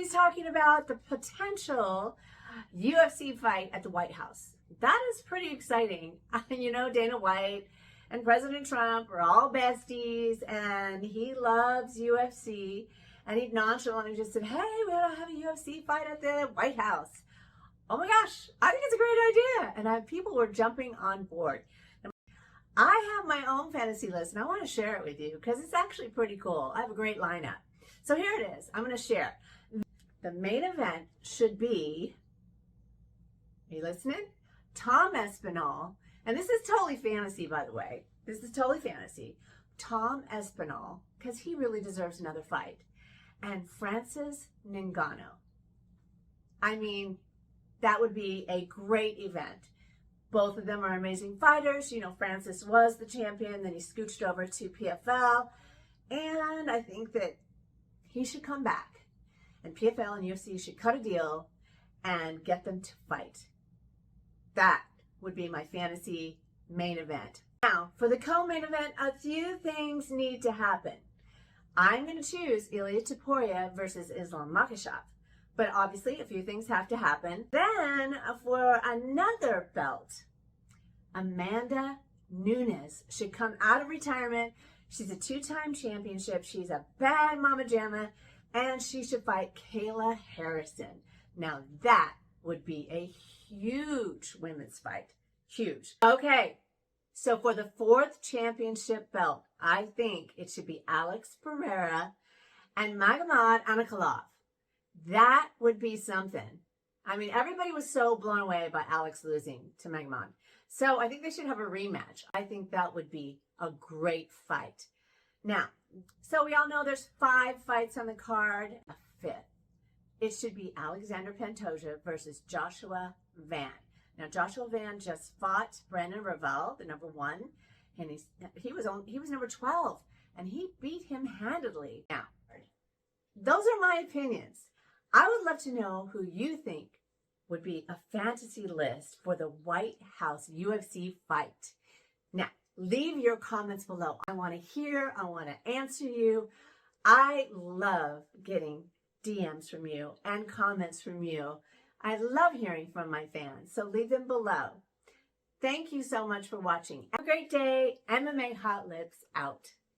everybody's talking about the potential UFC fight at the White House. That is pretty exciting. You know, Dana White and President Trump are all besties, and he loves UFC. And he nonchalantly just said, hey, we ought to have a UFC fight at the White House. Oh my gosh, I think it's a great idea. And people were jumping on board. I have my own fantasy list, and I want to share it with you because it's actually pretty cool. I have a great lineup. So here it is. I'm going to share. The main event should be, are you listening? Tom Espinal, and this is totally fantasy, by the way. This is totally fantasy. Tom Espinal, because he really deserves another fight. And Francis Ngannou. I mean, that would be a great event. Both of them are amazing fighters. You know, Francis was the champion, then he scooched over to PFL. And I think that he should come back. And PFL and UFC should cut a deal and get them to fight. That would be my fantasy main event. Now, for the co-main event, a few things need to happen. I'm going to choose Ilia Topuria versus Islam Makhachev. But obviously, a few things have to happen. Then, for another belt, Amanda Nunes should come out of retirement. She's a two-time championship. She's a bad mama jamma. And she should fight Kayla Harrison. Now, that would be a huge women's fight. Huge. Okay, so for the fourth championship belt, I think it should be Alex Pereira and Magomed Ankalaev. That would be something. I mean, everybody was so blown away by Alex losing to Magomed. So I think they should have a rematch. I think that would be a great fight. Now, so we all know there's 5 fights on the card. A fifth. It should be Alexander Pantoja versus Joshua Van. Now, Joshua Van just fought Brandon Royval, the number 1, and he was number 12, and he beat him handedly. Now, those are my opinions. I would love to know who you think would be a fantasy list for the White House UFC fight. Now, leave your comments below. I want to hear, I want to answer you. I love getting DMs from you and comments from you. I love hearing from my fans, so leave them below. Thank you so much for watching. Have a great day. MMA Hot Lips out.